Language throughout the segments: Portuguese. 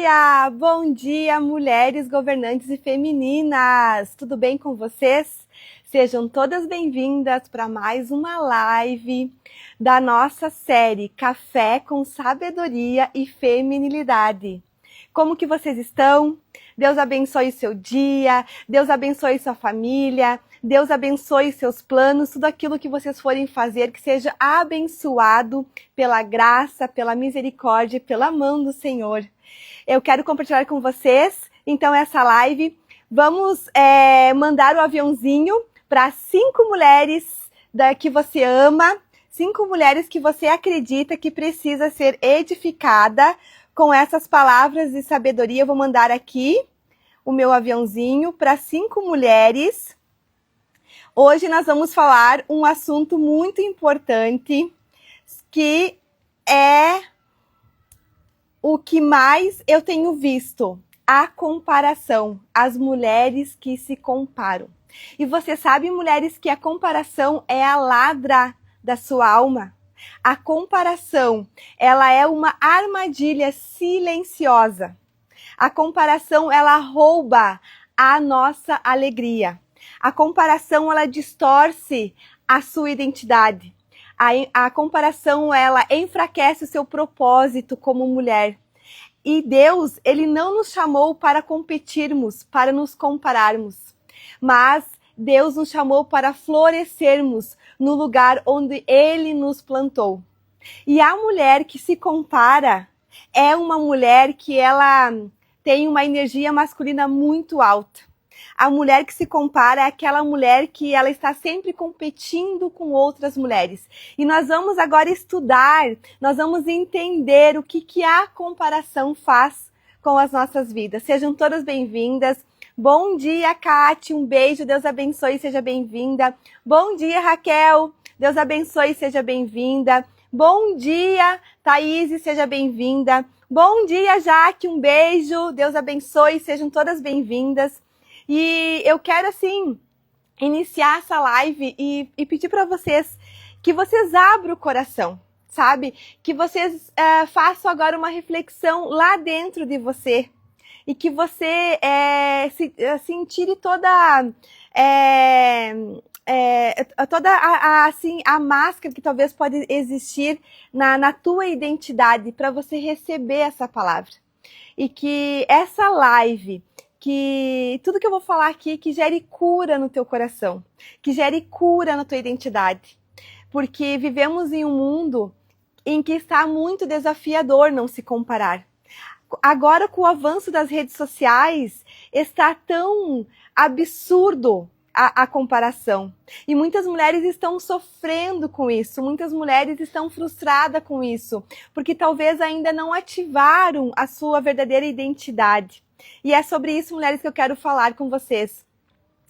dia! Bom dia, mulheres governantes e femininas! Tudo bem com vocês? Sejam todas bem-vindas para mais uma live da nossa série Café com Sabedoria e Feminilidade. Como que vocês estão? Deus abençoe o seu dia, Deus abençoe sua família, Deus abençoe seus planos, tudo aquilo que vocês forem fazer, que seja abençoado pela graça, pela misericórdia, pela mão do Senhor. Eu quero compartilhar com vocês, então, essa live. Vamos mandar o aviãozinho para 5 mulheres que você ama, 5 mulheres que você acredita que precisa ser edificada com essas palavras de sabedoria. Eu vou mandar aqui o meu aviãozinho para 5 mulheres. Hoje nós vamos falar um assunto muito importante, que é o que mais eu tenho visto, a comparação, as mulheres que se comparam. E você sabe, mulheres, que a comparação é a ladra da sua alma? A comparação, ela é uma armadilha silenciosa. A comparação, ela rouba a nossa alegria. A comparação, ela distorce a sua identidade. A comparação, ela enfraquece o seu propósito como mulher. E Deus, Ele não nos chamou para competirmos, para nos compararmos. Mas Deus nos chamou para florescermos no lugar onde Ele nos plantou. E a mulher que se compara é uma mulher que ela tem uma energia masculina muito alta. A mulher que se compara é aquela mulher que ela está sempre competindo com outras mulheres. E nós vamos agora estudar, nós vamos entender o que a comparação faz com as nossas vidas. Sejam todas bem-vindas. Bom dia, Kátia, um beijo, Deus abençoe, seja bem-vinda. Bom dia, Raquel, Deus abençoe, seja bem-vinda. Bom dia, Thaís, seja bem-vinda. Bom dia, Jaque, um beijo, Deus abençoe, sejam todas bem-vindas. E eu quero, assim, iniciar essa live e pedir para vocês que vocês abram o coração, sabe? Que vocês façam agora uma reflexão lá dentro de você e que você tire toda a máscara que talvez pode existir na tua identidade para você receber essa palavra. E que essa live, que tudo que eu vou falar aqui, que gere cura no teu coração, que gere cura na tua identidade. Porque vivemos em um mundo em que está muito desafiador não se comparar. Agora, com o avanço das redes sociais, está tão absurdo a comparação. E muitas mulheres estão sofrendo com isso, muitas mulheres estão frustradas com isso, porque talvez ainda não ativaram a sua verdadeira identidade. E é sobre isso, mulheres, que eu quero falar com vocês.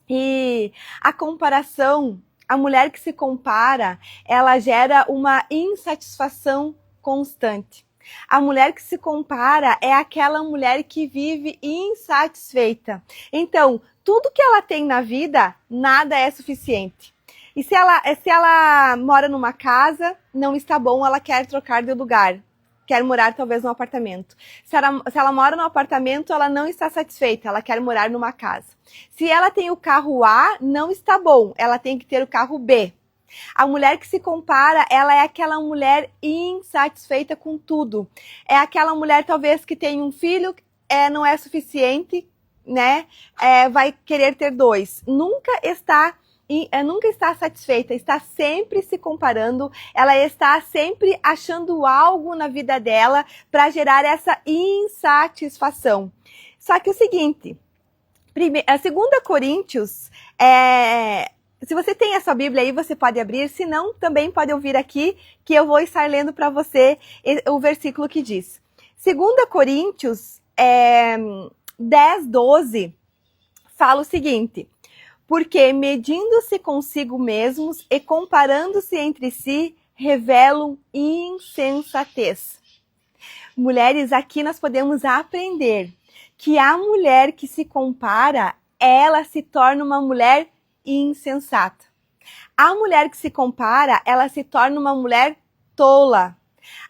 E a comparação, a mulher que se compara, ela gera uma insatisfação constante. A mulher que se compara é aquela mulher que vive insatisfeita. Então, tudo que ela tem na vida, nada é suficiente. E se ela mora numa casa, não está bom, ela quer trocar de lugar. Quer morar talvez num apartamento. Se ela mora num apartamento, ela não está satisfeita, ela quer morar numa casa. Se ela tem o carro A, não está bom, ela tem que ter o carro B. A mulher que se compara, ela é aquela mulher insatisfeita com tudo. É aquela mulher talvez que tem um filho, não é suficiente, né? Vai querer ter 2. Nunca está satisfeita, está sempre se comparando, ela está sempre achando algo na vida dela para gerar essa insatisfação. Só que o seguinte, a 2 Coríntios, se você tem a sua Bíblia aí, você pode abrir, se não, também pode ouvir aqui, que eu vou estar lendo para você o versículo que diz. 2 Coríntios 10:12, fala o seguinte: porque medindo-se consigo mesmos e comparando-se entre si, revelam insensatez. Mulheres, aqui nós podemos aprender que a mulher que se compara, ela se torna uma mulher insensata. A mulher que se compara, ela se torna uma mulher tola.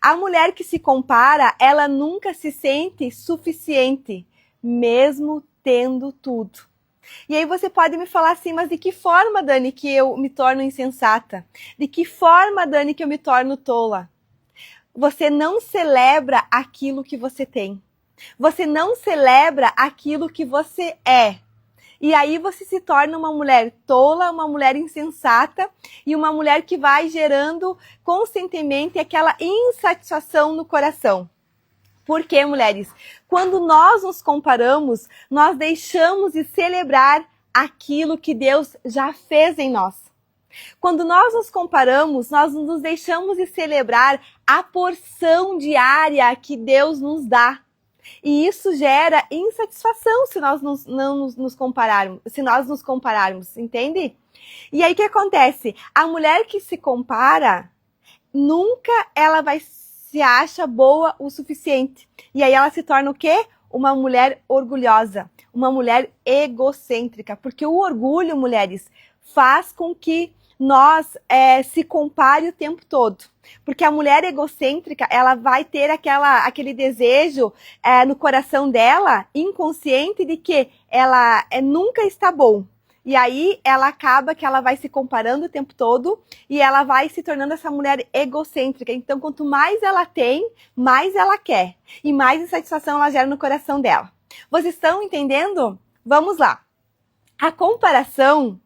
A mulher que se compara, ela nunca se sente suficiente, mesmo tendo tudo. E aí você pode me falar assim, mas de que forma, Dani, que eu me torno insensata? De que forma, Dani, que eu me torno tola? Você não celebra aquilo que você tem. Você não celebra aquilo que você é. E aí você se torna uma mulher tola, uma mulher insensata e uma mulher que vai gerando constantemente aquela insatisfação no coração. Por quê, mulheres? Quando nós nos comparamos, nós deixamos de celebrar aquilo que Deus já fez em nós. Quando nós nos comparamos, nós nos deixamos de celebrar a porção diária que Deus nos dá. E isso gera insatisfação se nós não nos compararmos, se nós nos compararmos, entende? E aí o que acontece? A mulher que se compara, nunca ela se acha boa o suficiente. E aí ela se torna o quê? Uma mulher orgulhosa, uma mulher egocêntrica. Porque o orgulho, mulheres, faz com que nós se compare o tempo todo. Porque a mulher egocêntrica, ela vai ter aquele desejo no coração dela, inconsciente, de que ela nunca está bom. E aí ela acaba que ela vai se comparando o tempo todo e ela vai se tornando essa mulher egocêntrica. Então, quanto mais ela tem, mais ela quer. E mais insatisfação ela gera no coração dela. Vocês estão entendendo? Vamos lá. A comparação,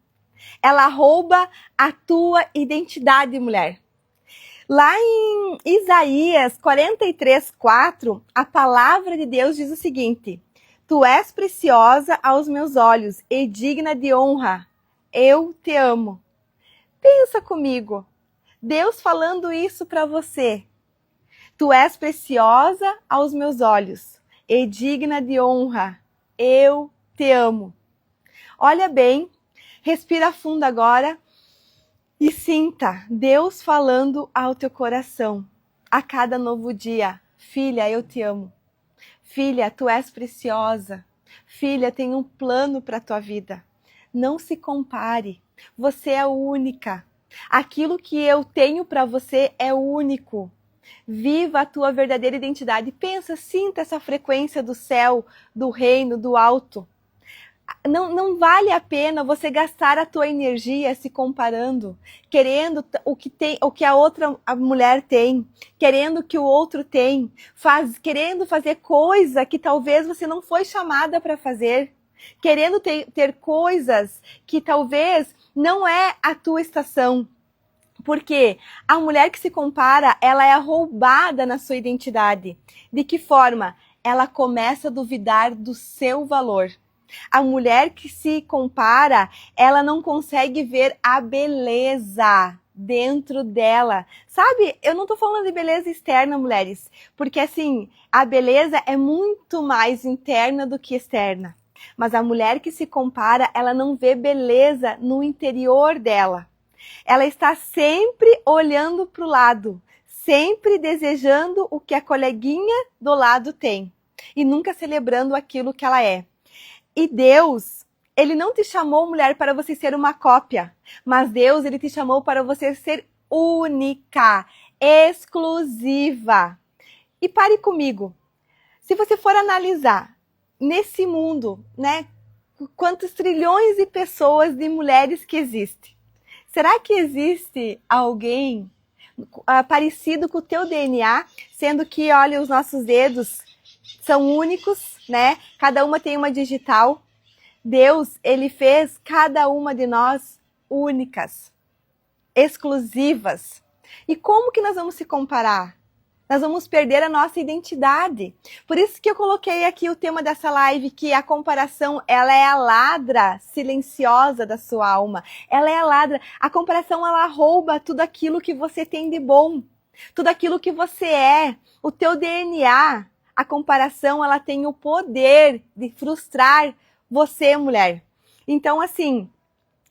ela rouba a tua identidade, mulher. Lá em Isaías 43:4, a palavra de Deus diz o seguinte: Tu és preciosa aos meus olhos e digna de honra. Eu te amo. Pensa comigo. Deus falando isso para você. Tu és preciosa aos meus olhos e digna de honra. Eu te amo. Olha bem, respira fundo agora e sinta Deus falando ao teu coração a cada novo dia. Filha, eu te amo. Filha, tu és preciosa. Filha, tem um plano para a tua vida. Não se compare. Você é única. Aquilo que eu tenho para você é único. Viva a tua verdadeira identidade. Pensa, sinta essa frequência do céu, do reino, do alto. Não vale a pena você gastar a tua energia se comparando, querendo o que a mulher tem, querendo o que o outro tem, querendo fazer coisa que talvez você não foi chamada para fazer, querendo ter coisas que talvez não é a tua estação. Porque a mulher que se compara, ela é roubada na sua identidade. De que forma? Ela começa a duvidar do seu valor. A mulher que se compara, ela não consegue ver a beleza dentro dela. Sabe, eu não tô falando de beleza externa, mulheres, porque assim, a beleza é muito mais interna do que externa. Mas a mulher que se compara, ela não vê beleza no interior dela. Ela está sempre olhando para o lado, sempre desejando o que a coleguinha do lado tem e nunca celebrando aquilo que ela é. E Deus, Ele não te chamou, mulher, para você ser uma cópia, mas Deus, Ele te chamou para você ser única, exclusiva. E pare comigo, se você for analisar nesse mundo, né, quantos trilhões de pessoas, de mulheres que existem, será que existe alguém parecido com o teu DNA, sendo que, olha, os nossos dedos são únicos, né? Cada uma tem uma digital. Deus, Ele fez cada uma de nós únicas, exclusivas. E como que nós vamos se comparar? Nós vamos perder a nossa identidade. Por isso que eu coloquei aqui o tema dessa live, que a comparação, ela é a ladra silenciosa da sua alma. Ela é a ladra. A comparação, ela rouba tudo aquilo que você tem de bom. Tudo aquilo que você é. O teu DNA. A comparação, ela tem o poder de frustrar você, mulher. Então, assim,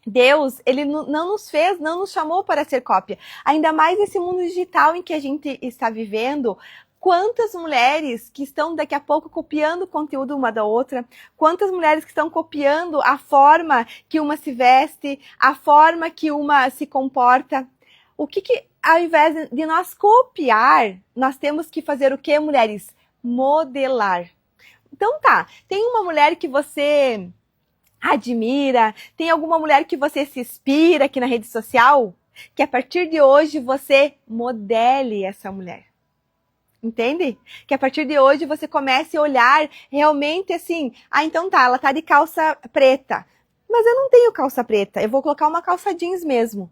Deus, Ele não nos chamou para ser cópia. Ainda mais nesse mundo digital em que a gente está vivendo. Quantas mulheres que estão daqui a pouco copiando o conteúdo uma da outra, quantas mulheres que estão copiando a forma que uma se veste, a forma que uma se comporta. O que ao invés de nós copiar, nós temos que fazer o quê, mulheres? Modelar. Então tá, tem uma mulher que você admira, tem alguma mulher que você se inspira aqui na rede social? Que a partir de hoje você modele essa mulher. Entende? Que a partir de hoje você comece a olhar realmente assim, então tá, ela tá de calça preta, mas eu não tenho calça preta, eu vou colocar uma calça jeans mesmo.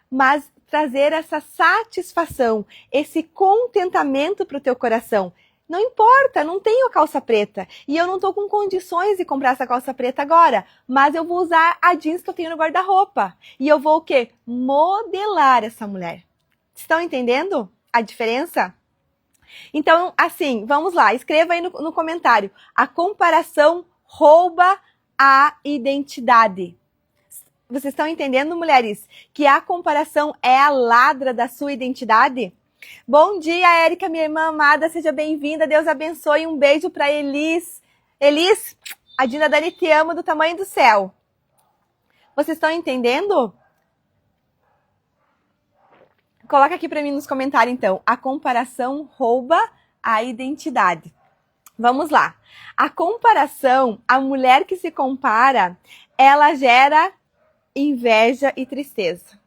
Mas trazer essa satisfação, esse contentamento para o teu coração. Não importa, não tenho calça preta e eu não tô com condições de comprar essa calça preta agora, mas eu vou usar a jeans que eu tenho no guarda-roupa e eu vou o quê? Modelar essa mulher. Estão entendendo a diferença? Então, assim, vamos lá, escreva aí no comentário. A comparação rouba a identidade. Vocês estão entendendo, mulheres, que a comparação é a ladra da sua identidade? Bom dia, Érica, minha irmã amada, seja bem-vinda, Deus abençoe, um beijo para Elis. Elis, a Dina Dani te ama do tamanho do céu. Vocês estão entendendo? Coloca aqui para mim nos comentários, então. A comparação rouba a identidade. Vamos lá. A comparação, a mulher que se compara, ela gera inveja e tristeza.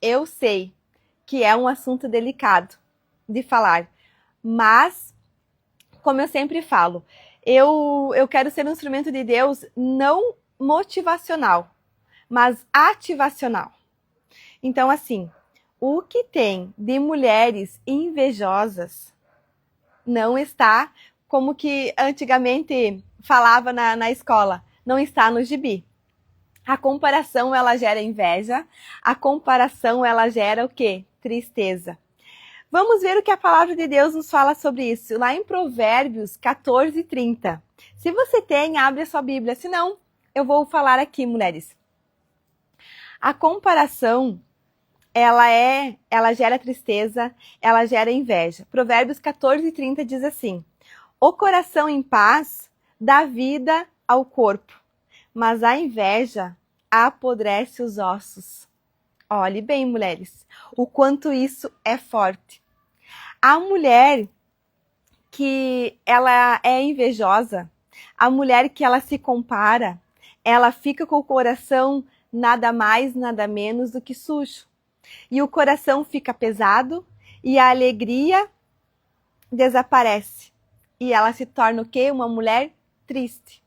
Eu sei que é um assunto delicado de falar, mas, como eu sempre falo, eu quero ser um instrumento de Deus não motivacional, mas ativacional. Então, assim, o que tem de mulheres invejosas não está, como que antigamente falava na escola, não está no gibi. A comparação, ela gera inveja, a comparação, ela gera o quê? Tristeza. Vamos ver o que a palavra de Deus nos fala sobre isso, lá em Provérbios 14:30. Se você tem, abre a sua Bíblia, se não, eu vou falar aqui, mulheres. A comparação, ela gera tristeza, ela gera inveja. Provérbios 14:30 diz assim: o coração em paz dá vida ao corpo, mas a inveja apodrece os ossos. Olhe bem, mulheres, o quanto isso é forte. A mulher que ela é invejosa, a mulher que ela se compara, ela fica com o coração nada mais, nada menos do que sujo. E o coração fica pesado e a alegria desaparece. E ela se torna o quê? Uma mulher triste.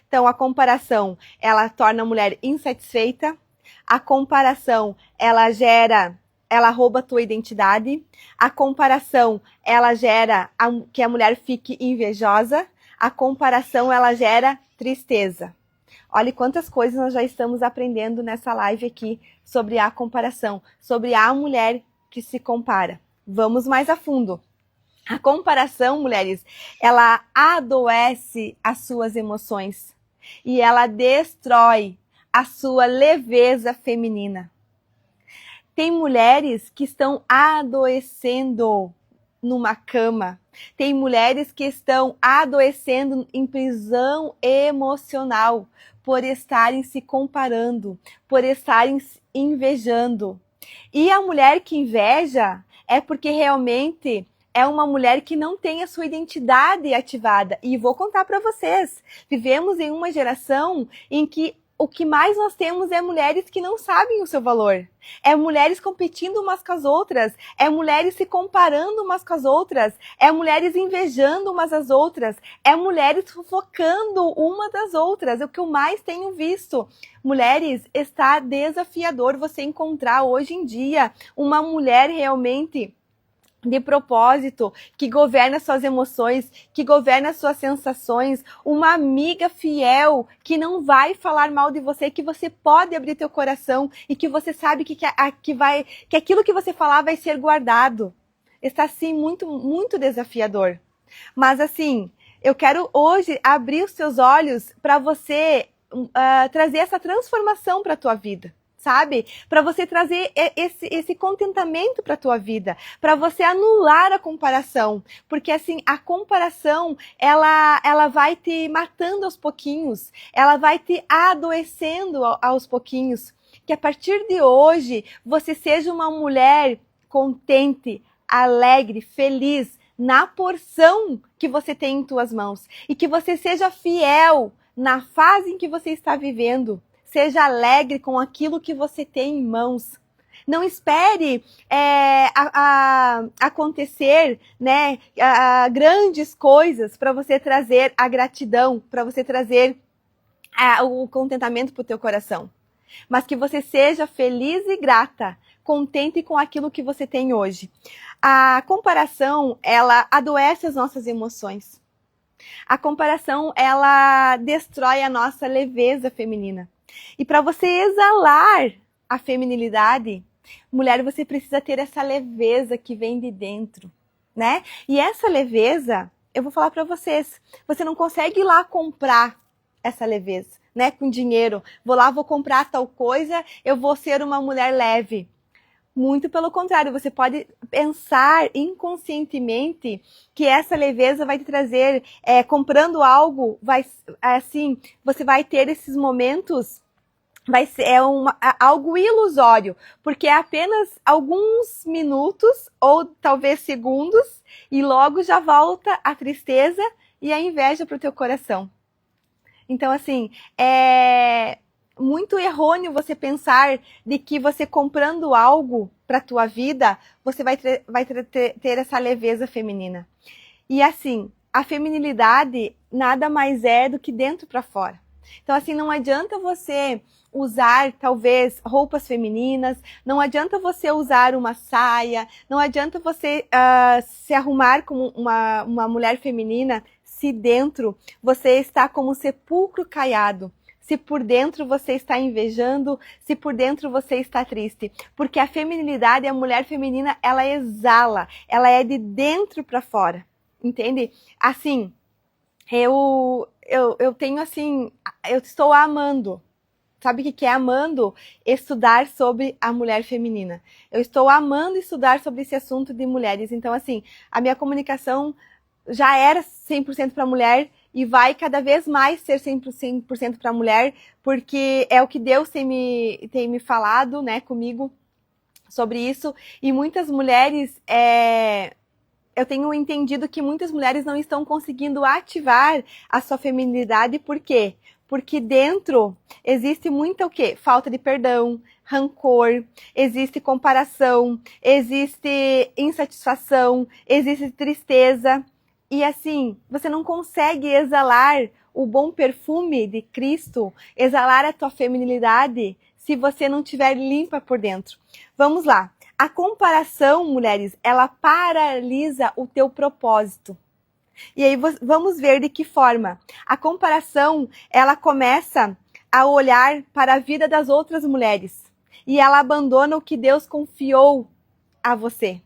Então, a comparação, ela torna a mulher insatisfeita. A comparação, ela rouba a tua identidade. A comparação, ela gera que a mulher fique invejosa. A comparação, ela gera tristeza. Olha quantas coisas nós já estamos aprendendo nessa live aqui sobre a comparação, sobre a mulher que se compara. Vamos mais a fundo. A comparação, mulheres, ela adoece as suas emoções e ela destrói a sua leveza feminina. Tem mulheres que estão adoecendo numa cama. Tem mulheres que estão adoecendo em prisão emocional por estarem se comparando, por estarem invejando. E a mulher que inveja é porque realmente é uma mulher que não tem a sua identidade ativada. E vou contar para vocês, vivemos em uma geração em que o que mais nós temos é mulheres que não sabem o seu valor. É mulheres competindo umas com as outras, é mulheres se comparando umas com as outras, é mulheres invejando umas às outras, é mulheres fofocando uma das outras. É o que eu mais tenho visto. Mulheres, está desafiador você encontrar hoje em dia uma mulher realmente de propósito, que governa suas emoções, que governa suas sensações, uma amiga fiel que não vai falar mal de você, que você pode abrir teu coração e que você sabe que aquilo que você falar vai ser guardado. Está assim muito, muito desafiador. Mas assim, eu quero hoje abrir os seus olhos para você trazer essa transformação para a tua vida. Sabe? Para você trazer esse contentamento para a tua vida, para você anular a comparação, porque assim, a comparação, ela vai te matando aos pouquinhos, ela vai te adoecendo aos pouquinhos, que a partir de hoje, você seja uma mulher contente, alegre, feliz na porção que você tem em tuas mãos. E que você seja fiel na fase em que você está vivendo. Seja alegre com aquilo que você tem em mãos. Não espere acontecer, né, grandes coisas para você trazer a gratidão, para você trazer o contentamento para o teu coração. Mas que você seja feliz e grata, contente com aquilo que você tem hoje. A comparação, ela adoece as nossas emoções. A comparação, ela destrói a nossa leveza feminina. E para você exalar a feminilidade, mulher, você precisa ter essa leveza que vem de dentro, né? E essa leveza, eu vou falar para vocês, você não consegue ir lá comprar essa leveza, né? Com dinheiro. Vou lá, vou comprar tal coisa, eu vou ser uma mulher leve. Muito pelo contrário, você pode pensar inconscientemente que essa leveza vai te trazer, comprando algo, você vai ter esses momentos, vai ser algo ilusório, porque é apenas alguns minutos ou talvez segundos e logo já volta a tristeza e a inveja para o teu coração. Então, assim, é muito errôneo você pensar de que você comprando algo para a tua vida, você vai ter essa leveza feminina. E assim, a feminilidade nada mais é do que dentro para fora. Então, assim, não adianta você usar, talvez, roupas femininas, não adianta você usar uma saia, não adianta você se arrumar como uma mulher feminina se dentro você está como um sepulcro caiado. Se por dentro você está invejando, se por dentro você está triste. Porque a feminilidade, a mulher feminina, ela exala, ela é de dentro para fora, entende? Assim, eu tenho assim, eu estou amando. Sabe o que é amando? Estudar sobre a mulher feminina. Eu estou amando estudar sobre esse assunto de mulheres. Então, assim, a minha comunicação já era 100% para mulher e vai cada vez mais ser 100% para mulher, porque é o que Deus tem me falado, né, comigo sobre isso. E muitas mulheres, eu tenho entendido que muitas mulheres não estão conseguindo ativar a sua feminilidade. Por quê? Porque dentro existe muita o quê? Falta de perdão, rancor, existe comparação, existe insatisfação, existe tristeza. E assim, você não consegue exalar o bom perfume de Cristo, exalar a tua feminilidade, se você não estiver limpa por dentro. Vamos lá. A comparação, mulheres, ela paralisa o teu propósito. E aí vamos ver de que forma. A comparação, ela começa a olhar para a vida das outras mulheres. E ela abandona o que Deus confiou a você.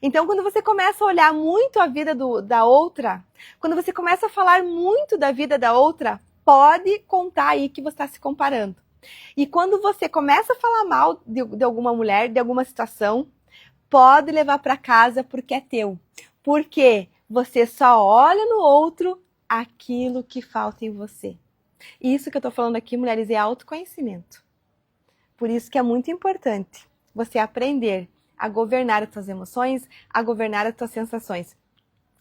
Então, quando você começa a olhar muito a vida da outra, quando você começa a falar muito da vida da outra, pode contar aí que você está se comparando. E quando você começa a falar mal de alguma mulher, de alguma situação, pode levar para casa porque é teu. Porque você só olha no outro aquilo que falta em você. Isso que eu estou falando aqui, mulheres, é autoconhecimento. Por isso que é muito importante você aprender a governar as suas emoções, a governar as suas sensações.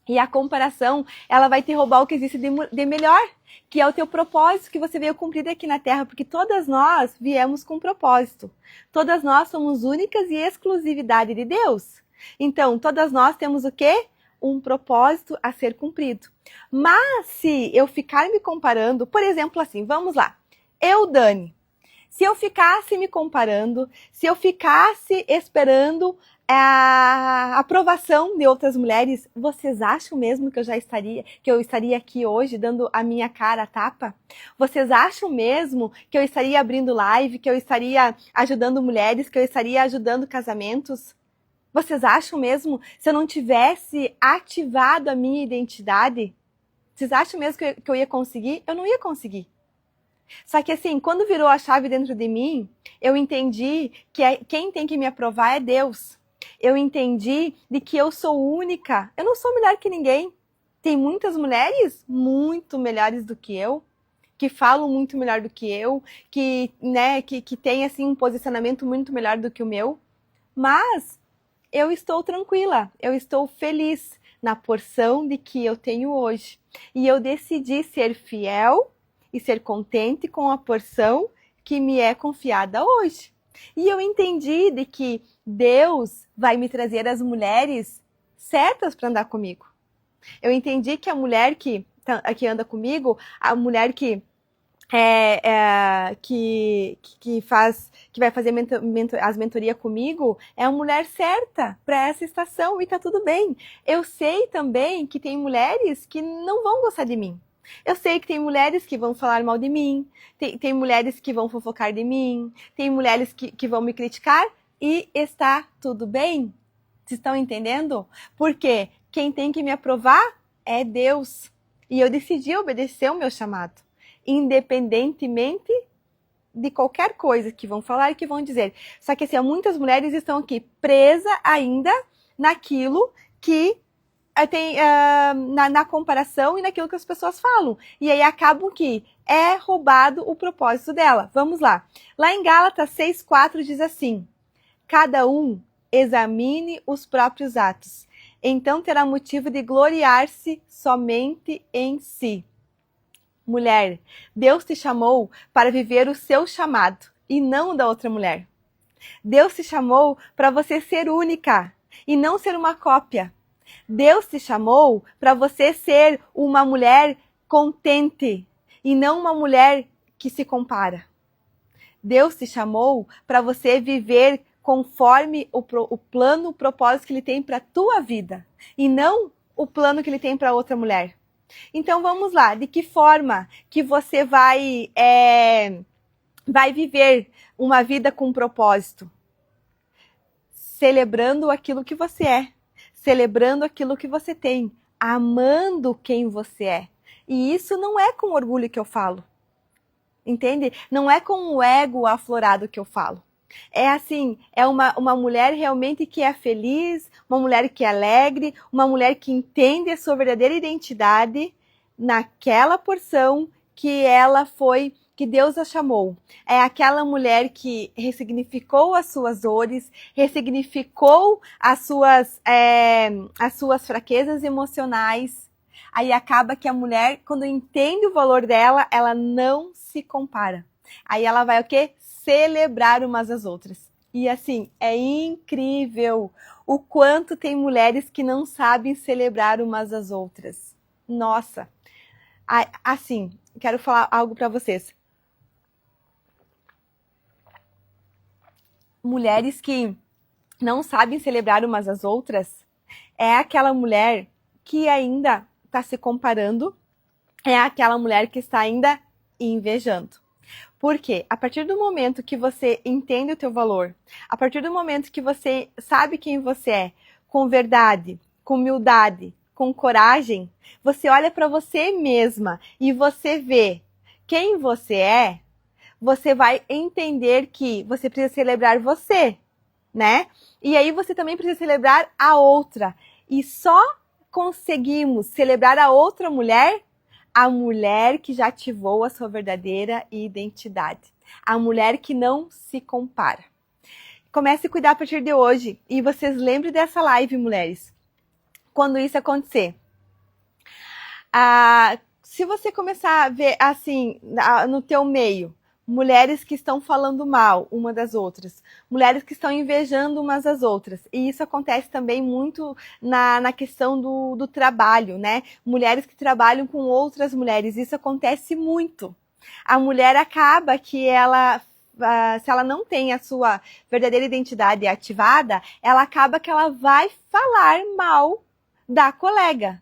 E a comparação, ela vai te roubar o que existe de melhor, que é o teu propósito que você veio cumprir aqui na Terra, porque todas nós viemos com um propósito. Todas nós somos únicas e exclusividade de Deus. Então, todas nós temos o quê? Um propósito a ser cumprido. Mas se eu ficar me comparando, por exemplo assim, vamos lá, eu, Dani, se eu ficasse me comparando, se eu ficasse esperando a aprovação de outras mulheres, vocês acham mesmo que eu estaria aqui hoje dando a minha cara a tapa? Vocês acham mesmo que eu estaria abrindo live, que eu estaria ajudando mulheres, que eu estaria ajudando casamentos? Vocês acham mesmo, se eu não tivesse ativado a minha identidade, vocês acham mesmo que eu ia conseguir? Eu não ia conseguir. Só que assim, quando virou a chave dentro de mim, eu entendi que quem tem que me aprovar é Deus. Eu entendi de que eu sou única. Eu não sou melhor que ninguém. Tem muitas mulheres muito melhores do que eu, que falam muito melhor do que eu, que têm assim, um posicionamento muito melhor do que o meu. Mas eu estou tranquila, eu estou feliz na porção de que eu tenho hoje. E eu decidi ser fiel e ser contente com a porção que me é confiada hoje. E eu entendi de que Deus vai me trazer as mulheres certas para andar comigo. Eu entendi que a mulher que anda comigo, a mulher que vai fazer as mentorias comigo, é a mulher certa para essa estação e tá tudo bem. Eu sei também que tem mulheres que não vão gostar de mim. Eu sei que tem mulheres que vão falar mal de mim, tem mulheres que vão fofocar de mim, tem mulheres que vão me criticar e está tudo bem. Vocês estão entendendo? Porque quem tem que me aprovar é Deus. E eu decidi obedecer o meu chamado, independentemente de qualquer coisa que vão falar e que vão dizer. Só que assim, muitas mulheres estão aqui presas ainda naquilo que tem na comparação e naquilo que as pessoas falam. E aí acabam que é roubado o propósito dela. Vamos lá. Lá em Gálatas 6,4 diz assim: cada um examine os próprios atos, então terá motivo de gloriar-se somente em si. Mulher, Deus te chamou para viver o seu chamado e não o da outra mulher. Deus te chamou para você ser única e não ser uma cópia. Deus te chamou para você ser uma mulher contente e não uma mulher que se compara. Deus te chamou para você viver conforme o plano, o propósito que Ele tem para a tua vida e não o plano que Ele tem para outra mulher. Então vamos lá, de que forma que você vai viver uma vida com propósito? Celebrando aquilo que você é, celebrando aquilo que você tem, amando quem você é. E isso não é com orgulho que eu falo, entende? Não é com o ego aflorado que eu falo. É assim, é uma mulher realmente que é feliz, uma mulher que é alegre, uma mulher que entende a sua verdadeira identidade naquela porção que ela foi, que Deus a chamou. É aquela mulher que ressignificou as suas dores, ressignificou as suas fraquezas emocionais. Aí acaba que a mulher, quando entende o valor dela, ela não se compara. Aí ela vai o quê? Celebrar umas às outras. E assim, é incrível o quanto tem mulheres que não sabem celebrar umas às outras. Nossa! Assim, quero falar algo para vocês. Mulheres que não sabem celebrar umas às outras é aquela mulher que ainda está se comparando, é aquela mulher que está ainda invejando. Porque a partir do momento que você entende o teu valor, a partir do momento que você sabe quem você é, com verdade, com humildade, com coragem, você olha para você mesma e você vê quem você é, você vai entender que você precisa celebrar você, né? E aí você também precisa celebrar a outra. E só conseguimos celebrar a outra mulher, a mulher que já ativou a sua verdadeira identidade. A mulher que não se compara. Comece a cuidar a partir de hoje. E vocês lembrem dessa live, mulheres. Quando isso acontecer. Se você começar a ver, assim, no teu meio, mulheres que estão falando mal uma das outras, mulheres que estão invejando umas às outras. E isso acontece também muito na questão do trabalho, né? Mulheres que trabalham com outras mulheres, isso acontece muito. A mulher acaba que ela, se ela não tem a sua verdadeira identidade ativada, ela acaba que ela vai falar mal da colega.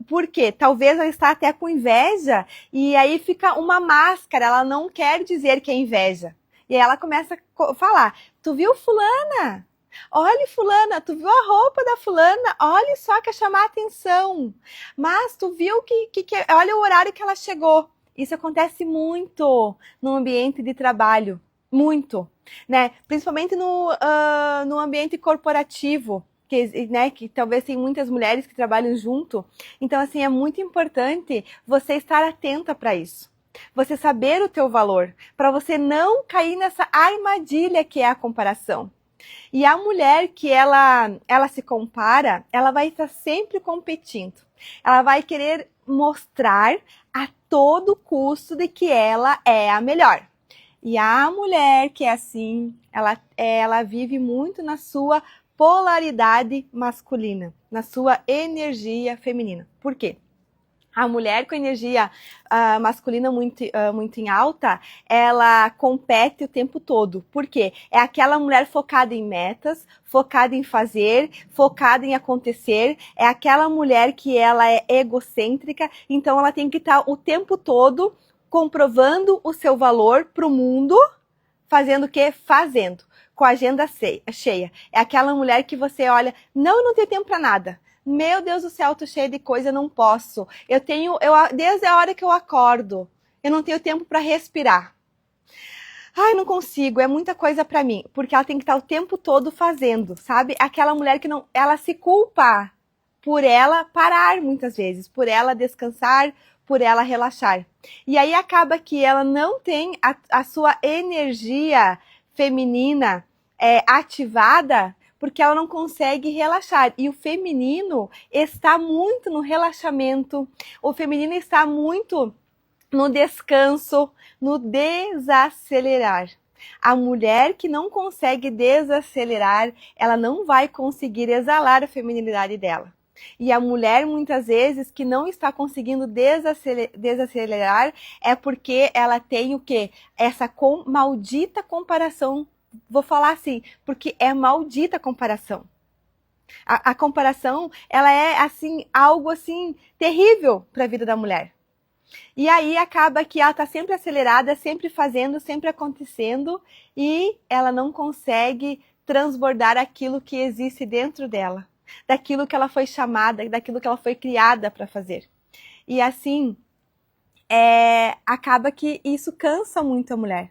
Porque talvez ela está até com inveja e aí fica uma máscara, ela não quer dizer que é inveja. E aí ela começa a falar, tu viu fulana? Olha fulana, tu viu a roupa da fulana? Olha só, quer chamar a atenção. Mas tu viu que olha o horário que ela chegou. Isso acontece muito no ambiente de trabalho, muito, né? Principalmente no ambiente corporativo. Que talvez tem muitas mulheres que trabalham junto. Então, assim, é muito importante você estar atenta para isso. Você saber o teu valor, para você não cair nessa armadilha que é a comparação. E a mulher que ela se compara, ela vai estar sempre competindo. Ela vai querer mostrar a todo custo de que ela é a melhor. E a mulher que é assim, ela vive muito na sua polaridade masculina, na sua energia feminina. Por quê? A mulher com energia masculina muito em alta, ela compete o tempo todo. Por quê? É aquela mulher focada em metas, focada em fazer, focada em acontecer. É aquela mulher que ela é egocêntrica, então ela tem que estar o tempo todo comprovando o seu valor para o mundo, fazendo o quê? Fazendo, com a agenda cheia. É aquela mulher que você olha, não tenho tempo para nada. Meu Deus do céu, tô cheia de coisa, não posso. Desde a hora que eu acordo, eu não tenho tempo para respirar. Ai, não consigo, é muita coisa para mim, porque ela tem que estar o tempo todo fazendo, sabe? Aquela mulher que não, ela se culpa por ela parar muitas vezes, por ela descansar, por ela relaxar. E aí acaba que ela não tem a sua energia feminina ativada, porque ela não consegue relaxar. E o feminino está muito no relaxamento, o feminino está muito no descanso, no desacelerar. A mulher que não consegue desacelerar, ela não vai conseguir exalar a feminilidade dela. E a mulher, muitas vezes, que não está conseguindo desacelerar, é porque ela tem o quê? Essa maldita comparação. Vou falar assim, porque é maldita a comparação. A comparação, ela é assim, algo assim, terrível para a vida da mulher. E aí acaba que ela está sempre acelerada, sempre fazendo, sempre acontecendo, e ela não consegue transbordar aquilo que existe dentro dela, daquilo que ela foi chamada, daquilo que ela foi criada para fazer. E assim, acaba que isso cansa muito a mulher.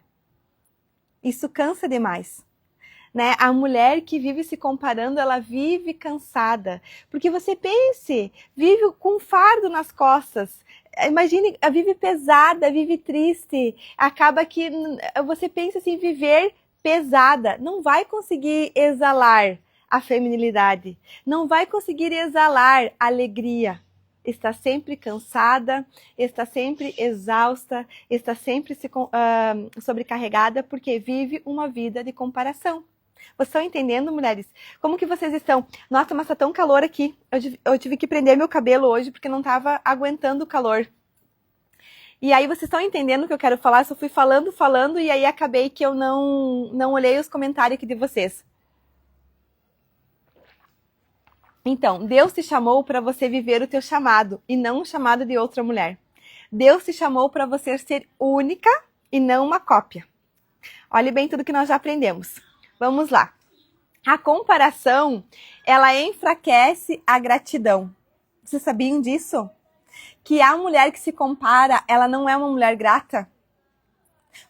Isso cansa demais. Né? A mulher que vive se comparando, ela vive cansada. Porque você pense, vive com um fardo nas costas. Imagine, vive pesada, vive triste. Acaba que você pensa assim, viver pesada. Não vai conseguir exalar a feminilidade. Não vai conseguir exalar a alegria. Está sempre cansada, está sempre exausta, está sempre sobrecarregada porque vive uma vida de comparação. Vocês estão entendendo, mulheres? Como que vocês estão? Nossa, mas tá tão calor aqui. Eu tive que prender meu cabelo hoje porque não estava aguentando o calor. E aí vocês estão entendendo o que eu quero falar? Eu só fui falando e aí acabei que eu não olhei os comentários aqui de vocês. Então, Deus te chamou para você viver o teu chamado e não o chamado de outra mulher. Deus te chamou para você ser única e não uma cópia. Olhe bem tudo que nós já aprendemos. Vamos lá. A comparação, ela enfraquece a gratidão. Vocês sabiam disso? Que a mulher que se compara, ela não é uma mulher grata?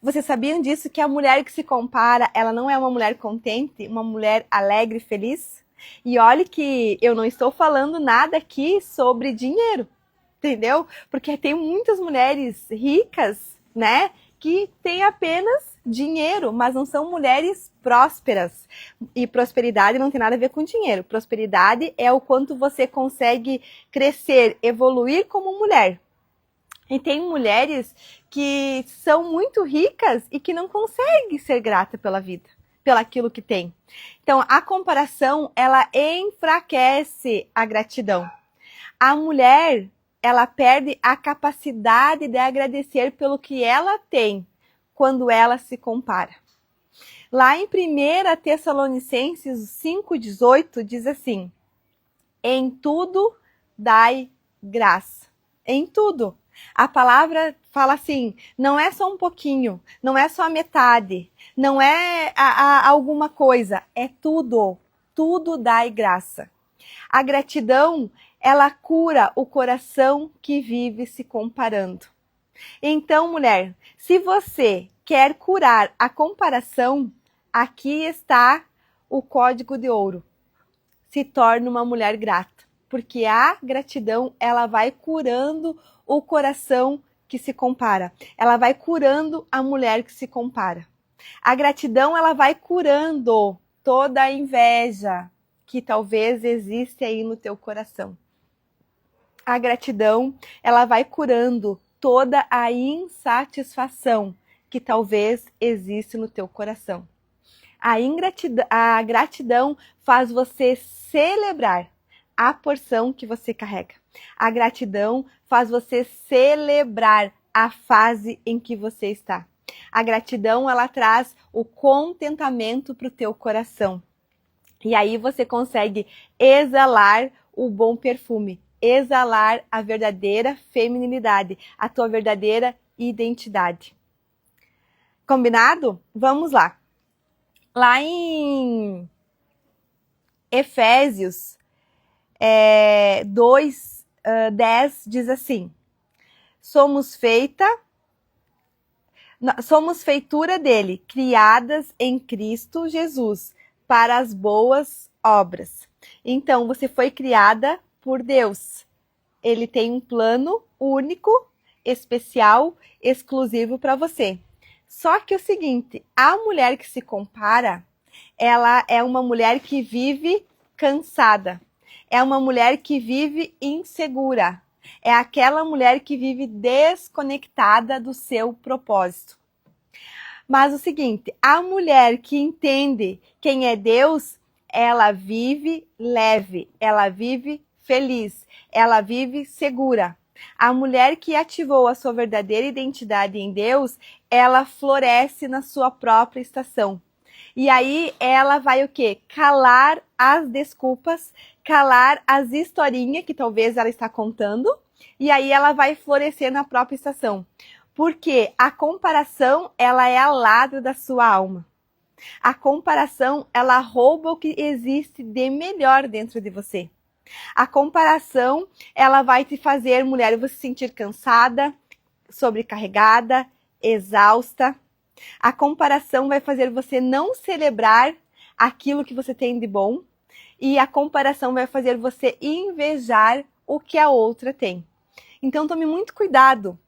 Vocês sabiam disso? Que a mulher que se compara, ela não é uma mulher contente, uma mulher alegre e feliz? E olhe que eu não estou falando nada aqui sobre dinheiro, entendeu? Porque tem muitas mulheres ricas, né, que têm apenas dinheiro, mas não são mulheres prósperas. E prosperidade não tem nada a ver com dinheiro. Prosperidade é o quanto você consegue crescer, evoluir como mulher. E tem mulheres que são muito ricas e que não conseguem ser grata pela vida, pelaquilo que tem. Então, a comparação, ela enfraquece a gratidão. A mulher, ela perde a capacidade de agradecer pelo que ela tem quando ela se compara. Lá em 1 Tessalonicenses 5,18 diz assim: em tudo dai graça. Em tudo. A palavra fala assim, não é só um pouquinho, não é só a metade, não é alguma coisa, é tudo. Tudo dai graça. A gratidão, ela cura o coração que vive se comparando. Então, mulher, se você quer curar a comparação, aqui está o código de ouro. Se torne uma mulher grata, porque a gratidão, ela vai curando o coração que se compara. Ela vai curando a mulher que se compara. A gratidão, ela vai curando toda a inveja que talvez existe aí no teu coração. A gratidão, ela vai curando toda a insatisfação que talvez existe no teu coração. A gratidão faz você celebrar a porção que você carrega. A gratidão faz você celebrar a fase em que você está. A gratidão, ela traz o contentamento para o teu coração. E aí você consegue exalar o bom perfume, exalar a verdadeira feminilidade, a tua verdadeira identidade. Combinado? Vamos lá. Lá em Efésios 2:10 diz assim: somos feitura dele, criadas em Cristo Jesus, para as boas obras. Então, você foi criada por Deus. Ele tem um plano único, especial, exclusivo para você. Só que é o seguinte, a mulher que se compara, ela é uma mulher que vive cansada. É uma mulher que vive insegura. É aquela mulher que vive desconectada do seu propósito. Mas o seguinte, a mulher que entende quem é Deus, ela vive leve, ela vive feliz, ela vive segura. A mulher que ativou a sua verdadeira identidade em Deus, ela floresce na sua própria estação. E aí ela vai o quê? Calar as desculpas, calar as historinhas que talvez ela está contando, e aí ela vai florescer na própria estação. Porque a comparação, ela é a ladra da sua alma. A comparação, ela rouba o que existe de melhor dentro de você. A comparação, ela vai te fazer, mulher, você se sentir cansada, sobrecarregada, exausta. A comparação vai fazer você não celebrar aquilo que você tem de bom. E a comparação vai fazer você invejar o que a outra tem. Então, tome muito cuidado.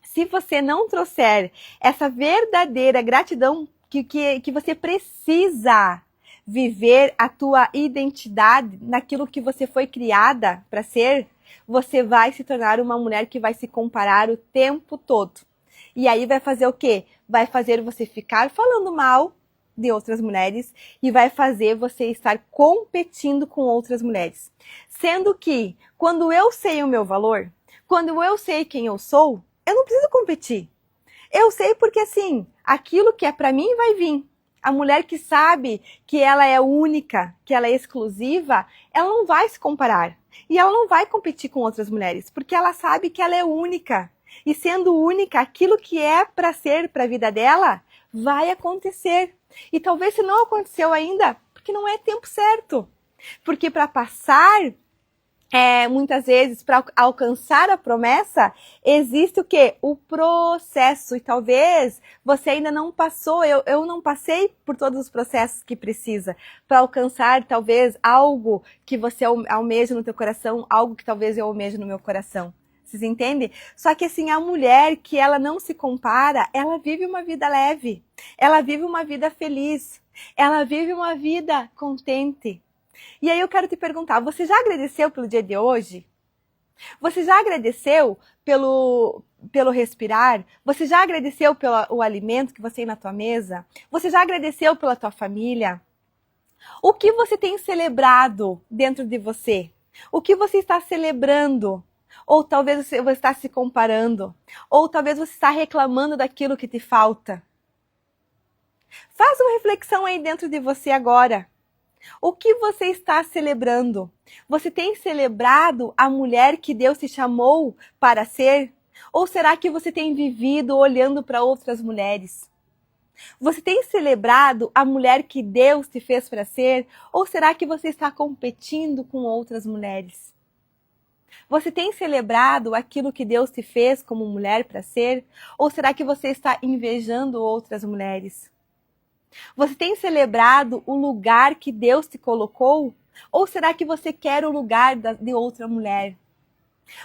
Se você não trouxer essa verdadeira gratidão que você precisa viver a tua identidade naquilo que você foi criada para ser, você vai se tornar uma mulher que vai se comparar o tempo todo. E aí vai fazer o quê? Vai fazer você ficar falando mal de outras mulheres e vai fazer você estar competindo com outras mulheres. Sendo que, quando eu sei o meu valor, quando eu sei quem eu sou, eu não preciso competir. Eu sei porque, assim, aquilo que é para mim vai vir. A mulher que sabe que ela é única, que ela é exclusiva, ela não vai se comparar. E ela não vai competir com outras mulheres, porque ela sabe que ela é única. E sendo única, aquilo que é para ser para a vida dela, vai acontecer. E talvez se não aconteceu ainda, porque não é tempo certo. Porque para passar... muitas vezes, para alcançar a promessa, existe o quê? O processo. E talvez você ainda não passou, eu não passei por todos os processos que precisa para alcançar, talvez, algo que você almeja no teu coração, algo que talvez eu almejo no meu coração. Vocês entendem? Só que assim, a mulher que ela não se compara, ela vive uma vida leve. Ela vive uma vida feliz. Ela vive uma vida contente. E aí eu quero te perguntar, você já agradeceu pelo dia de hoje? Você já agradeceu pelo respirar? Você já agradeceu pelo alimento que você tem na tua mesa? Você já agradeceu pela tua família? O que você tem celebrado dentro de você? O que você está celebrando? Ou talvez você está se comparando? Ou talvez você está reclamando daquilo que te falta? Faz uma reflexão aí dentro de você agora. O que você está celebrando? Você tem celebrado a mulher que Deus te chamou para ser? Ou será que você tem vivido olhando para outras mulheres? Você tem celebrado a mulher que Deus te fez para ser? Ou será que você está competindo com outras mulheres? Você tem celebrado aquilo que Deus te fez como mulher para ser? Ou será que você está invejando outras mulheres? Você tem celebrado o lugar que Deus te colocou? Ou será que você quer o lugar de outra mulher?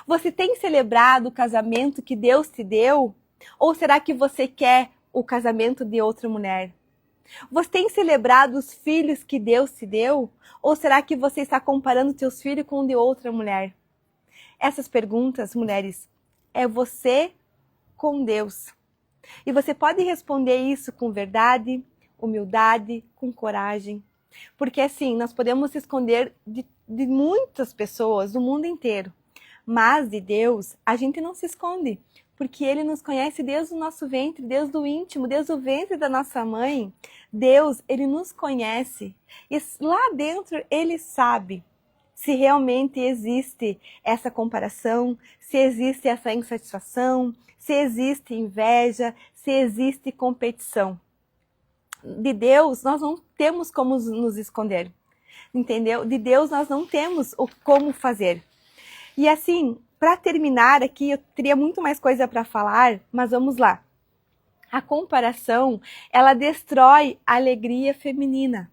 Você tem celebrado o casamento que Deus te deu? Ou será que você quer o casamento de outra mulher? Você tem celebrado os filhos que Deus te deu? Ou será que você está comparando seus filhos com o de outra mulher? Essas perguntas, mulheres, é você com Deus. E você pode responder isso com verdade, humildade, com coragem. Porque assim, nós podemos se esconder de muitas pessoas do mundo inteiro. Mas de Deus, a gente não se esconde. Porque Ele nos conhece desde o nosso ventre, desde o íntimo, desde o ventre da nossa mãe. Deus, Ele nos conhece. E lá dentro, Ele sabe se realmente existe essa comparação, se existe essa insatisfação, se existe inveja, se existe competição. De Deus, nós não temos como nos esconder, entendeu? De Deus, nós não temos como fazer. E assim, para terminar aqui, eu teria muito mais coisa para falar, mas vamos lá. A comparação, ela destrói a alegria feminina.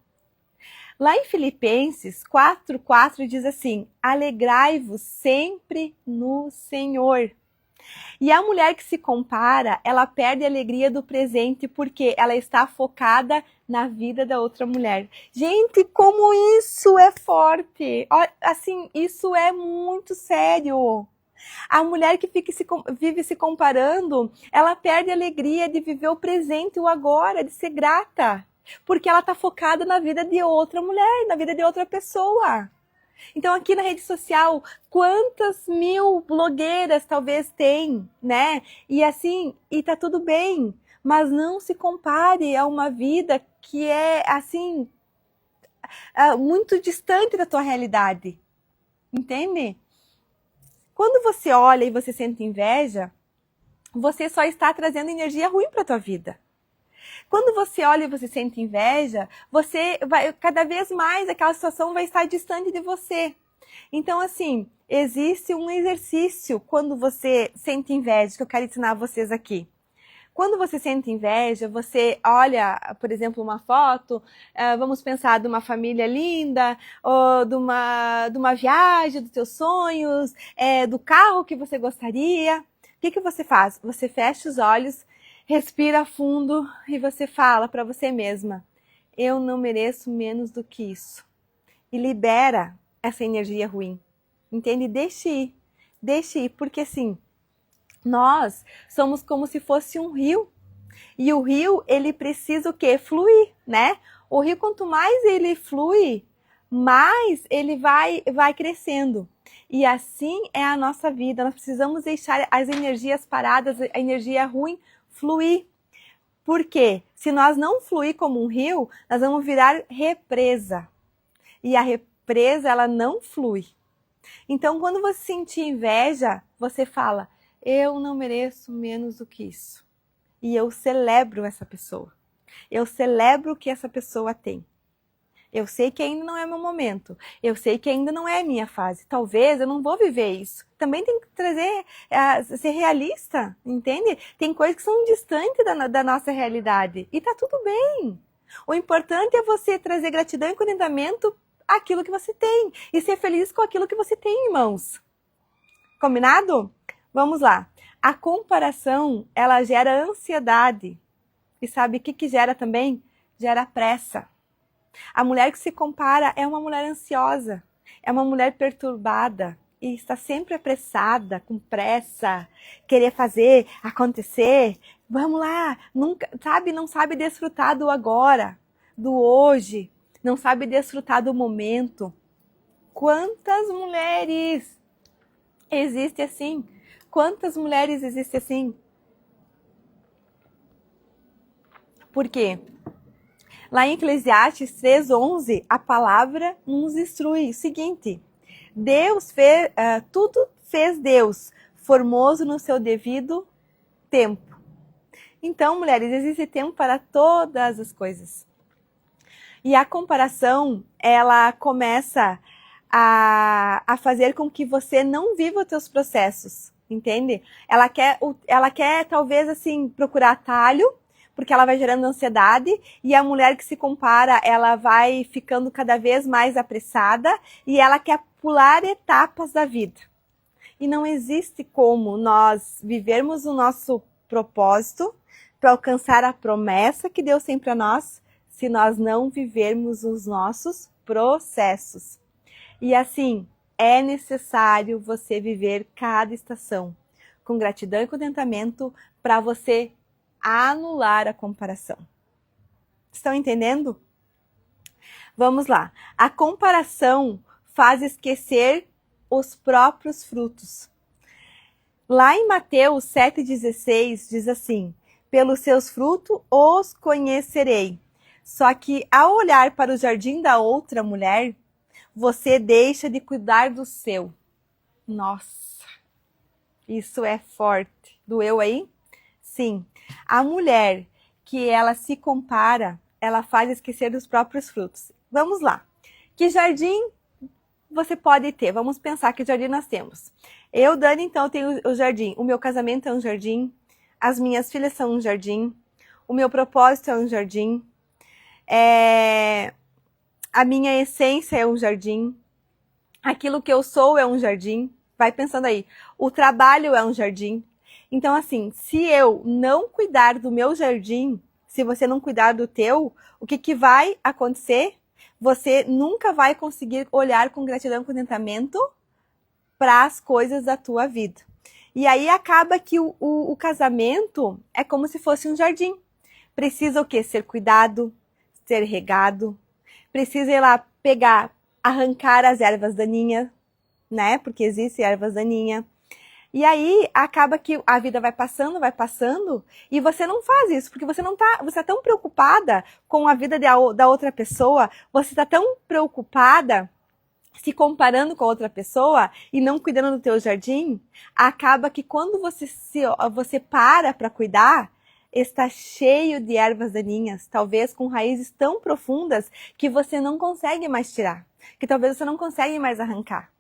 Lá em Filipenses 4:4 diz assim: alegrai-vos sempre no Senhor. E a mulher que se compara, ela perde a alegria do presente porque ela está focada na vida da outra mulher. Gente, como isso é forte! Assim, isso é muito sério. A mulher que vive se comparando, ela perde a alegria de viver o presente, o agora, de ser grata. Porque ela está focada na vida de outra mulher, na vida de outra pessoa. Então aqui na rede social, quantas mil blogueiras talvez tem, né? E assim, e tá tudo bem, mas não se compare a uma vida que é assim, muito distante da tua realidade, entende? Quando você olha e você sente inveja, você só está trazendo energia ruim para tua vida. Quando você olha e você sente inveja, você vai, cada vez mais aquela situação vai estar distante de você. Então, assim, existe um exercício quando você sente inveja, que eu quero ensinar a vocês aqui. Quando você sente inveja, você olha, por exemplo, uma foto, vamos pensar de uma família linda, ou de uma viagem, dos teus sonhos, do carro que você gostaria. O que você faz? Você fecha os olhos, respira fundo e você fala para você mesma: eu não mereço menos do que isso. E libera essa energia ruim. Entende? Deixe ir, porque assim, nós somos como se fosse um rio. E o rio, ele precisa o quê? Fluir, né? O rio, quanto mais ele flui, mais ele vai crescendo. E assim é a nossa vida. Nós precisamos deixar as energias paradas, a energia ruim, fluir. Porque se nós não fluir como um rio, nós vamos virar represa. E a represa, ela não flui. Então, quando você sentir inveja, você fala: eu não mereço menos do que isso. E eu celebro essa pessoa. Eu celebro o que essa pessoa tem. Eu sei que ainda não é meu momento. Eu sei que ainda não é a minha fase. Talvez eu não vou viver isso. Também tem que trazer, ser realista, entende? Tem coisas que são distantes da nossa realidade. E tá tudo bem. O importante é você trazer gratidão e contentamento àquilo que você tem. E ser feliz com aquilo que você tem, irmãos. Combinado? Vamos lá. A comparação, ela gera ansiedade. E sabe o que gera também? Gera pressa. A mulher que se compara é uma mulher ansiosa, é uma mulher perturbada e está sempre apressada, com pressa, querer fazer acontecer. Vamos lá, nunca, sabe, não sabe desfrutar do agora, do hoje, não sabe desfrutar do momento. Quantas mulheres existem assim? Quantas mulheres existem assim? Por quê? Lá em Eclesiastes 3:11, a palavra nos instrui o seguinte: Deus fez, tudo fez Deus, formoso no seu devido tempo. Então, mulheres, existe tempo para todas as coisas. E a comparação, ela começa a fazer com que você não viva os teus processos, entende? Ela quer talvez assim procurar atalho, porque ela vai gerando ansiedade, e a mulher que se compara, ela vai ficando cada vez mais apressada, e ela quer pular etapas da vida. E não existe como nós vivermos o nosso propósito para alcançar a promessa que Deus tem para nós, se nós não vivermos os nossos processos. E assim, é necessário você viver cada estação com gratidão e contentamento para você anular a comparação. Estão entendendo? Vamos lá. A comparação faz esquecer os próprios frutos. Lá em Mateus 7,16 diz assim: pelos seus frutos os conhecerei. Só que ao olhar para o jardim da outra mulher, você deixa de cuidar do seu. Nossa, isso é forte. Doeu aí? Sim. A mulher que ela se compara, ela faz esquecer dos próprios frutos. Vamos lá. Que jardim você pode ter? Vamos pensar que jardim nós temos. Eu, Dani, então, tenho o jardim. O meu casamento é um jardim. As minhas filhas são um jardim. O meu propósito é um jardim. A minha essência é um jardim. Aquilo que eu sou é um jardim. Vai pensando aí. O trabalho é um jardim. Então, assim, se eu não cuidar do meu jardim, se você não cuidar do teu, o que vai acontecer? Você nunca vai conseguir olhar com gratidão e contentamento para as coisas da tua vida. E aí acaba que o casamento é como se fosse um jardim. Precisa o quê? Ser cuidado, ser regado. Precisa ir lá pegar, arrancar as ervas daninhas, né? Porque existe ervas daninhas. E aí acaba que a vida vai passando, e você não faz isso, porque você é tão preocupada com a vida da outra pessoa, você está tão preocupada se comparando com a outra pessoa e não cuidando do teu jardim, acaba que quando você para cuidar, está cheio de ervas daninhas, talvez com raízes tão profundas que você não consegue mais tirar, que talvez você não consegue mais arrancar.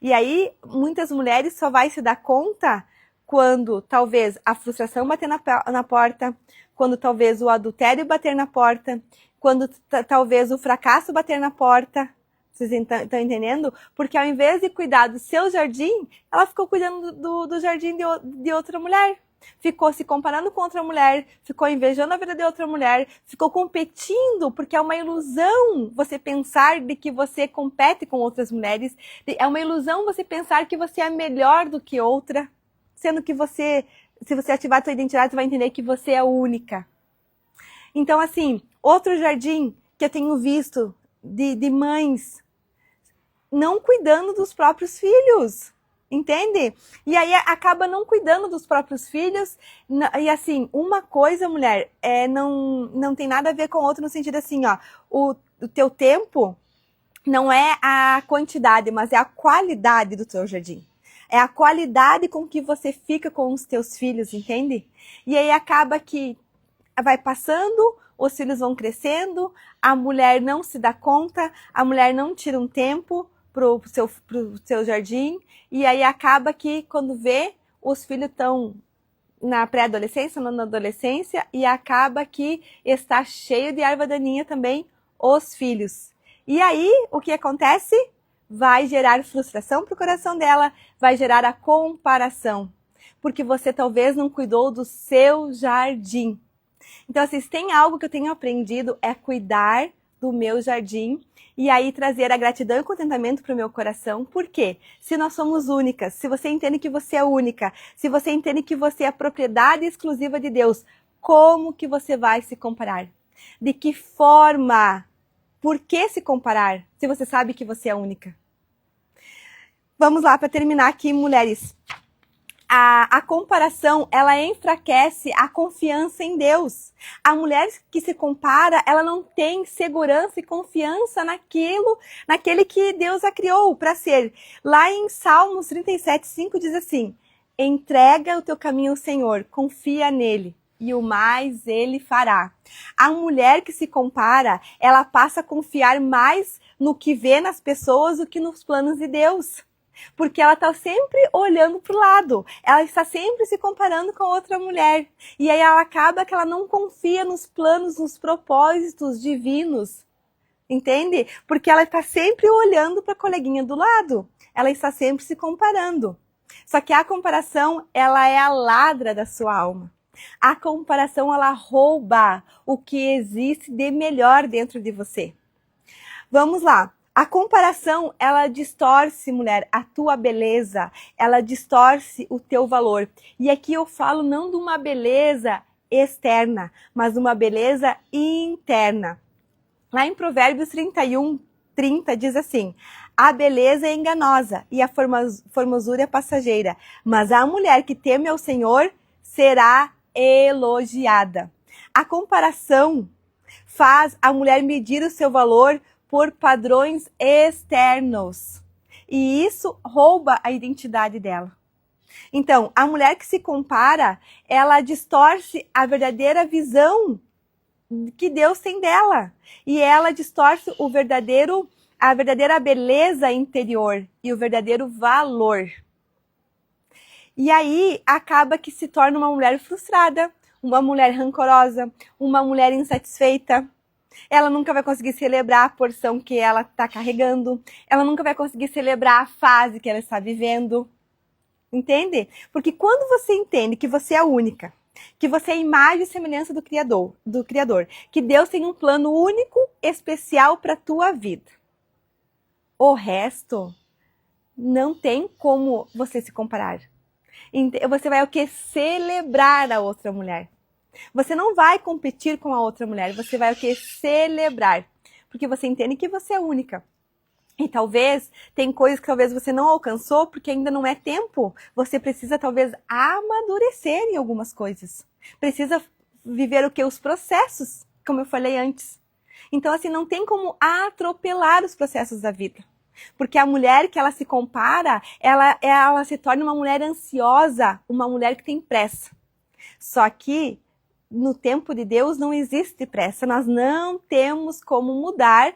E aí, muitas mulheres só vai se dar conta quando talvez a frustração bater na porta, quando talvez o adultério bater na porta, quando talvez o fracasso bater na porta. Vocês estão entendendo? Porque ao invés de cuidar do seu jardim, ela ficou cuidando do jardim de outra mulher. Ficou se comparando com outra mulher, ficou invejando a vida de outra mulher, ficou competindo, porque é uma ilusão você pensar de que você compete com outras mulheres, é uma ilusão você pensar que você é melhor do que outra, sendo que se você ativar a tua identidade, você vai entender que você é única. Então, assim, outro jardim que eu tenho visto de mães não cuidando dos próprios filhos. Entende? E aí acaba não cuidando dos próprios filhos. E assim, uma coisa, mulher, não tem nada a ver com outra no sentido assim, ó. O teu tempo não é a quantidade, mas é a qualidade do teu jardim. É a qualidade com que você fica com os teus filhos, entende? E aí acaba que vai passando, os filhos vão crescendo, a mulher não se dá conta, a mulher não tira um tempo pro seu jardim, e aí acaba que quando vê, os filhos estão na pré-adolescência, na adolescência, e acaba que está cheio de erva daninha também os filhos. E aí, o que acontece? Vai gerar frustração pro coração dela, vai gerar a comparação, porque você talvez não cuidou do seu jardim. Então, assim, se tem algo que eu tenho aprendido é cuidar do meu jardim, e aí trazer a gratidão e o contentamento para o meu coração. Por quê? Se nós somos únicas, se você entende que você é única, se você entende que você é a propriedade exclusiva de Deus, como que você vai se comparar? De que forma? Por que se comparar, se você sabe que você é única? Vamos lá, para terminar aqui, mulheres. A comparação, ela enfraquece a confiança em Deus. A mulher que se compara, ela não tem segurança e confiança naquele que Deus a criou para ser. Lá em Salmos 37:5 diz assim: entrega o teu caminho ao Senhor, confia nele, e o mais ele fará. A mulher que se compara, ela passa a confiar mais no que vê nas pessoas do que nos planos de Deus. Porque ela está sempre olhando para o lado, ela está sempre se comparando com outra mulher. E aí ela acaba que ela não confia nos planos, nos propósitos divinos. Entende? Porque ela está sempre olhando para a coleguinha do lado. Ela está sempre se comparando. Só que a comparação, ela é a ladra da sua alma. A comparação, ela rouba o que existe de melhor dentro de você. Vamos lá. A comparação, ela distorce, mulher, a tua beleza, ela distorce o teu valor. E aqui eu falo não de uma beleza externa, mas de uma beleza interna. Lá em Provérbios 31:30 diz assim: a beleza é enganosa e a formosura é passageira, mas a mulher que teme ao Senhor será elogiada. A comparação faz a mulher medir o seu valor por padrões externos. E isso rouba a identidade dela. Então, a mulher que se compara, ela distorce a verdadeira visão que Deus tem dela. E ela distorce a verdadeira beleza interior e o verdadeiro valor. E aí acaba que se torna uma mulher frustrada, uma mulher rancorosa, uma mulher insatisfeita. Ela nunca vai conseguir celebrar a porção que ela está carregando. Ela nunca vai conseguir celebrar a fase que ela está vivendo. Entende? Porque quando você entende que você é única, que você é a imagem e semelhança do Criador, que Deus tem um plano único, especial para a tua vida. O resto não tem como você se comparar. Você vai o quê? Celebrar a outra mulher. Você não vai competir com a outra mulher, você vai o quê? Celebrar. Porque você entende que você é única. E talvez, tem coisas que talvez você não alcançou porque ainda não é tempo. Você precisa talvez amadurecer em algumas coisas. Precisa viver o quê? Os processos, como eu falei antes. Então assim, não tem como atropelar os processos da vida. Porque a mulher que ela se compara, ela se torna uma mulher ansiosa, uma mulher que tem pressa. Só que no tempo de Deus não existe pressa, nós não temos como mudar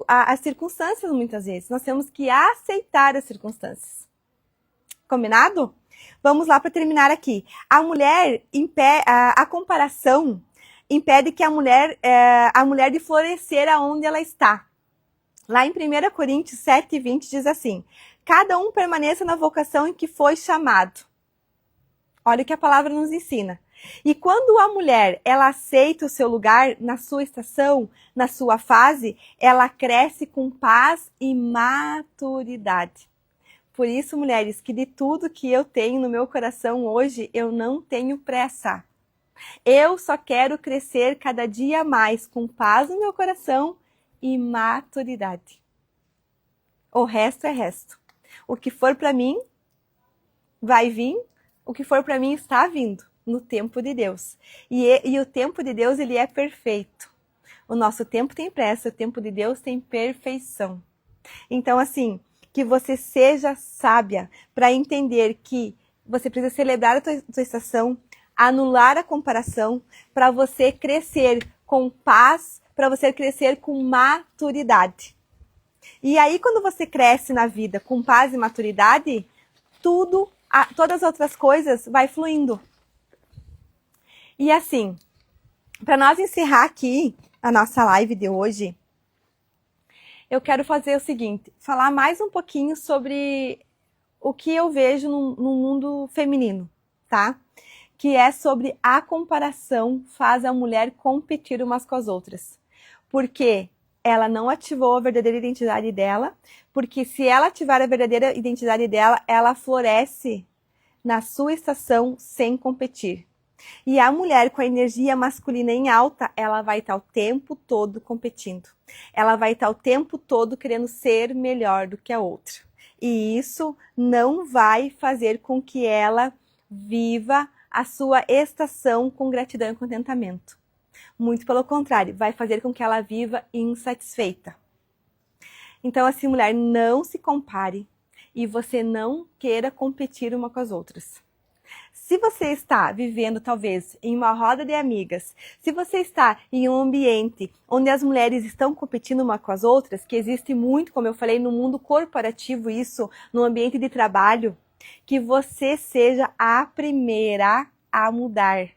as circunstâncias muitas vezes, nós temos que aceitar as circunstâncias. Combinado? Vamos lá para terminar aqui. A comparação impede que a mulher de florescer aonde ela está. Lá em 1 Coríntios 7:20 diz assim: cada um permaneça na vocação em que foi chamado. Olha o que a palavra nos ensina. E quando a mulher, ela aceita o seu lugar na sua estação, na sua fase, ela cresce com paz e maturidade. Por isso, mulheres, que de tudo que eu tenho no meu coração hoje, eu não tenho pressa. Eu só quero crescer cada dia mais com paz no meu coração e maturidade. O resto é resto. O que for para mim, vai vir. O que for para mim está vindo no tempo de Deus. E o tempo de Deus, ele é perfeito. O nosso tempo tem pressa, o tempo de Deus tem perfeição. Então, assim, que você seja sábia para entender que você precisa celebrar a tua estação, anular a comparação, para você crescer com paz, para você crescer com maturidade. E aí, quando você cresce na vida com paz e maturidade, todas as outras coisas vai fluindo. E assim, para nós encerrar aqui a nossa live de hoje, eu quero fazer o seguinte, falar mais um pouquinho sobre o que eu vejo no mundo feminino, tá? Que é sobre a comparação faz a mulher competir umas com as outras. Porque ela não ativou a verdadeira identidade dela, porque se ela ativar a verdadeira identidade dela, ela floresce na sua estação sem competir. E a mulher com a energia masculina em alta, ela vai estar o tempo todo competindo. Ela vai estar o tempo todo querendo ser melhor do que a outra. E isso não vai fazer com que ela viva a sua estação com gratidão e contentamento. Muito pelo contrário, vai fazer com que ela viva insatisfeita. Então, assim, mulher, não se compare e você não queira competir uma com as outras. Se você está vivendo, talvez, em uma roda de amigas, se você está em um ambiente onde as mulheres estão competindo uma com as outras, que existe muito, como eu falei, no mundo corporativo isso, no ambiente de trabalho, que você seja a primeira a mudar,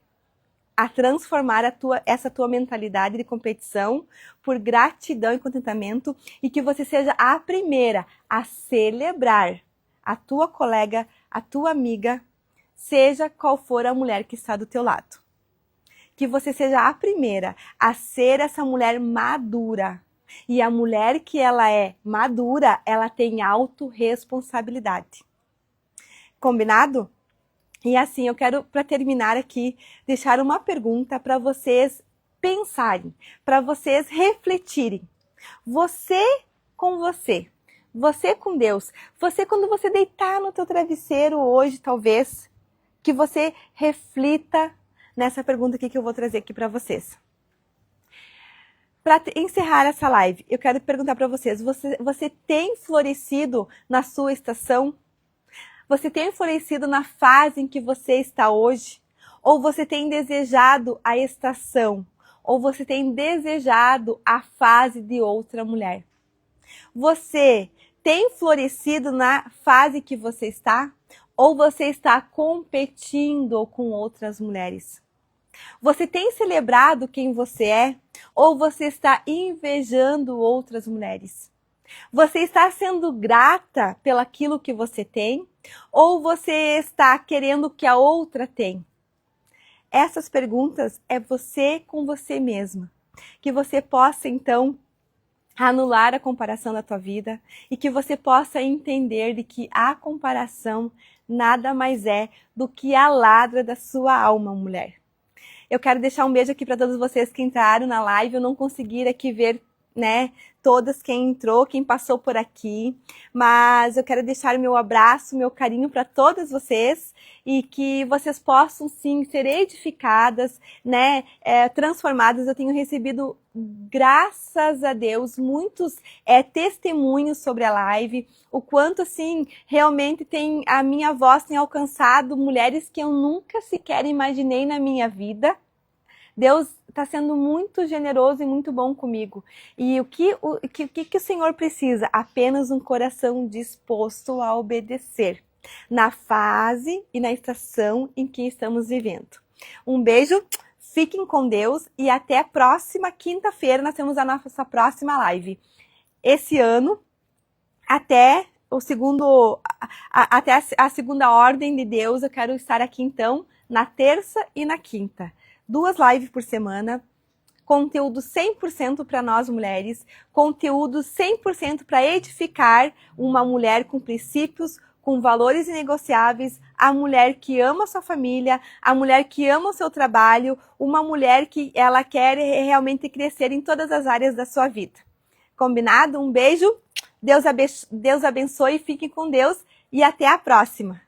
a transformar essa tua mentalidade de competição por gratidão e contentamento e que você seja a primeira a celebrar a tua colega, a tua amiga, seja qual for a mulher que está do teu lado. Que você seja a primeira a ser essa mulher madura. E a mulher que ela é madura, ela tem autorresponsabilidade. Combinado? E assim, eu quero, para terminar aqui, deixar uma pergunta para vocês pensarem, para vocês refletirem. Você com você, você com Deus, você quando você deitar no teu travesseiro hoje, talvez, que você reflita nessa pergunta aqui que eu vou trazer aqui para vocês. Para encerrar essa live, eu quero perguntar para vocês, você tem florescido na sua estação? Você tem florescido na fase em que você está hoje? Ou você tem desejado a estação? Ou você tem desejado a fase de outra mulher? Você tem florescido na fase que você está? Ou você está competindo com outras mulheres? Você tem celebrado quem você é? Ou você está invejando outras mulheres? Você está sendo grata pelaquilo que você tem? Ou você está querendo o que a outra tem? Essas perguntas é você com você mesma. Que você possa, então, anular a comparação da tua vida e que você possa entender de que a comparação nada mais é do que a ladra da sua alma, mulher. Eu quero deixar um beijo aqui para todos vocês que entraram na live. Eu não consegui aqui ver, todas quem entrou, quem passou por aqui. Mas eu quero deixar meu abraço, meu carinho para todas vocês e que vocês possam sim ser edificadas, transformadas. Eu tenho recebido, graças a Deus, muitos testemunhos sobre a live, o quanto assim realmente a minha voz tem alcançado mulheres que eu nunca sequer imaginei na minha vida. Deus está sendo muito generoso e muito bom comigo. E o que o Senhor precisa? Apenas um coração disposto a obedecer na fase e na estação em que estamos vivendo. Um beijo, fiquem com Deus e até a próxima quinta-feira nós temos a nossa próxima live. Esse ano, até a segunda ordem de Deus, eu quero estar aqui então na terça e na quinta. 2 lives por semana, conteúdo 100% para nós mulheres, conteúdo 100% para edificar uma mulher com princípios, com valores inegociáveis, a mulher que ama a sua família, a mulher que ama o seu trabalho, uma mulher que ela quer realmente crescer em todas as áreas da sua vida. Combinado? Um beijo, Deus abençoe, fiquem com Deus e até a próxima!